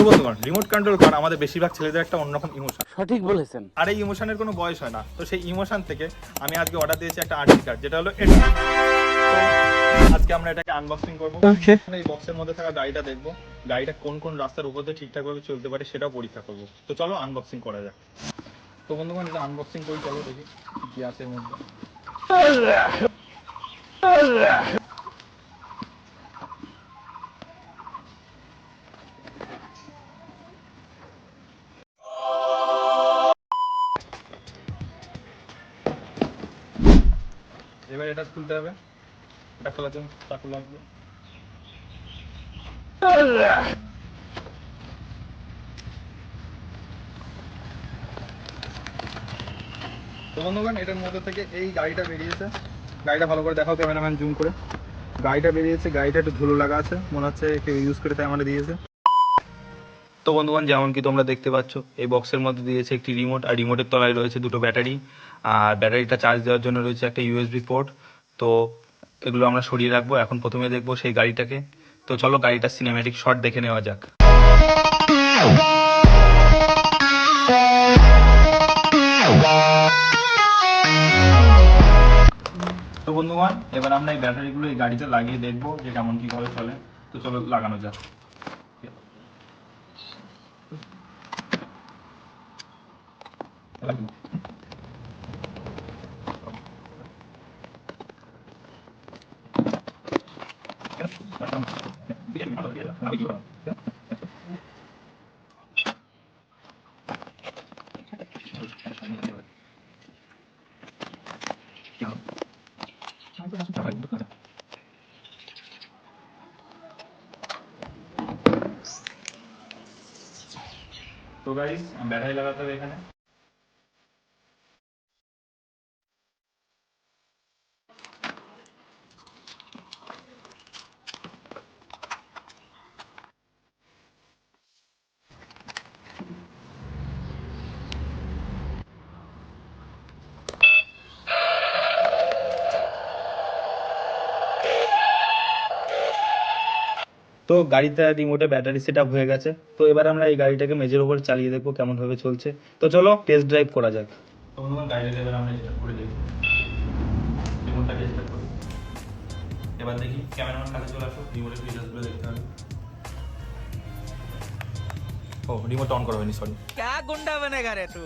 বন্ধুগণ, remote control car আমাদের বেশিরভাগ ছেলেদের একটা অন্যরকম ইমোশন। সঠিক বলেছেন। আর এই ইমোশনের কোনো বয়স হয় না। তো সেই ইমোশন থেকে আমি আজকে অর্ডার দিয়েছি একটা আরটি কার্ড, যেটা হলো এটা। তো আজকে আমরা এটাকে আনবক্সিং করবো। এই বক্সের মধ্যে থাকা গাড়িটা দেখবো, গাড়িটা কোন কোন রাস্তার উপর দিয়ে ঠিকঠাক ভাবে চলতে পারে সেটাও পরীক্ষা করবো। তো চলো আনবক্সিং করা যাক। তো বন্ধুগণ, এটা আনবক্সিং করি, চলো দেখি কি আছে এর মধ্যে। এবার এটা খুলতে হবে, এটা খোলার জন্য চাকু লাগবে। তো বন্ধুগণ, এটার মধ্যে থেকে এই গাড়িটা বেরিয়েছে। গাড়িটা ভালো করে দেখাও ক্যামেরাম্যান, জুম করে। গাড়িটা বেরিয়েছে, গাড়িটা একটু ধুলো লাগা আছে, মনে হচ্ছে কেউ ইউজ করে তাই আমাদের দিয়েছে। তো বন্ধুগণ, যেমন কি তোমরা দেখতে পাচ্ছ, এই বক্সের মধ্যে দিয়েছে একটি রিমোট, আর রিমোটের তলায় রয়েছে দুটো ব্যাটারি, আর ব্যাটারিটা চার্জ দেওয়ার জন্য রয়েছে একটা ইউএসবি পোর্ট। তো এগুলো আমরা সরিয়ে রাখবো। এখন প্রথমে দেখবো সেই গাড়িটাকে। তো চলো গাড়িটার সিনেম্যাটিক শট দেখে নেওয়া যাক। তো বন্ধুগণ, এবার আমরা এই ব্যাটারিগুলো এই গাড়িতে লাগিয়ে দেখবো যে কেমন কি ভাবে চলে। তো চলো লাগানো যাক। তো গাইস, ব্যাটারি লাগাতে হবে এখানে। তো গাড়িতে রিমোটে ব্যাটারি সেট আপ হয়ে গেছে। তো এবার আমরা এই গাড়িটাকে মেজের উপর চালিয়ে দেখবো কেমন ভাবে চলছে। তো চলো টেস্ট ড্রাইভ করা যাক। তো বন্ধুগণ, গাড়িটাকে এবার আমরা স্টার্ট করে দেখবো, রিমোটটাকে স্টার্ট করি। এবার দেখি, ক্যামেরাম্যান কাছে চলে আসো, রিমোটের ফিচার্সগুলো দেখতে হবে। ও, রিমোট অন করা হয়নি, সরি। क्या गुंडा बनेगा रे तू?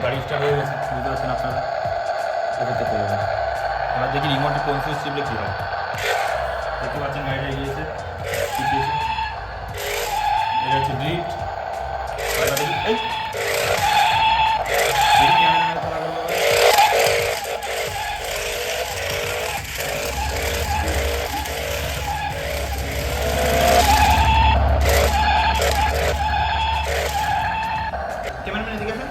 গাড়ি স্টার্ট হয়ে গেছে, বুঝতে পারছেন আপনারা। এবার চলে যাবে। এবার দেখি রিমোটে কোন সুইচ টিপলে কি হয়। দেখতে পাচ্ছেন গাড়িটা এগিয়েছে, পিছিয়েছে। এটা হচ্ছে ড্রিফট। এবার দেখি, এই দেখি ক্যামেরাম্যান খেলা করবো। ক্যামেরাম্যান এদিকে আছে।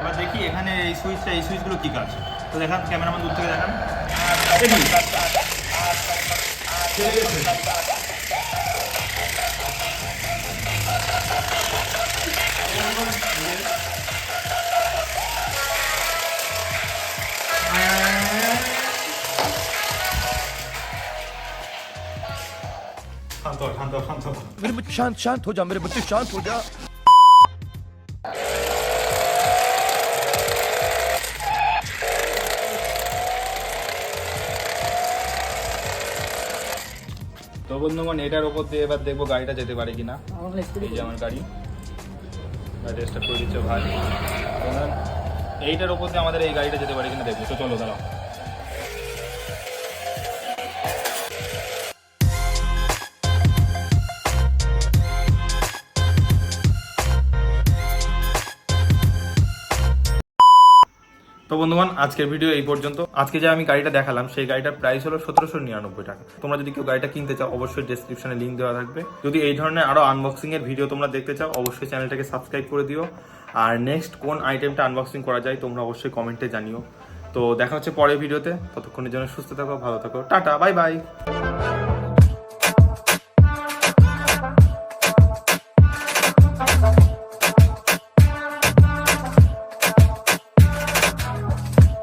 এবার দেখি এখানে এই সুইচটা, এই সুইচগুলো কি কাজ। তো দেখান ক্যামেরাম্যান, দূর থেকে দেখান। দেখি চলে গেছে। শান্ত হ, শান্ত হ, শান্ত হ। मेरे बच्चे शांत शांत हो जा, मेरे बच्चे शांत हो जा। তো বন্ধুগণ, এটার উপর দিয়ে এবার দেখবো গাড়িটা যেতে পারে কিনা। এই যে আমার গাড়ি, গাড়িটা স্টার্ট করে দিচ্ছে ভাই। এবার এইটার উপর দিয়ে আমাদের এই গাড়িটা যেতে পারে কিনা দেখবো। তো চলো দাঁড়াও। তো বন্ধুগণ, আজকের ভিডিও এই পর্যন্ত। আজকে যে আমি গাড়িটা দেখালাম, সেই গাড়িটার প্রাইস হলো 1799 টাকা। তোমরা যদি কেউ গাড়িটা কিনতে চাও, অবশ্যই ডেসক্রিপশনে লিঙ্ক দেওয়া থাকবে। যদি এই ধরনের আরো আনবক্সিং এর ভিডিও তোমরা দেখতে চাও, অবশ্যই চ্যানেলটাকে সাবস্ক্রাইব করে দিও। আর নেক্সট কোন আইটেমটা আনবক্সিং করা যায় তোমরা অবশ্যই কমেন্টে জানিও। তো দেখা হচ্ছে পরের ভিডিওতে। ততক্ষণের জন্য সুস্থ থাকো, ভালো থাকো, টাটা, বাই বাই।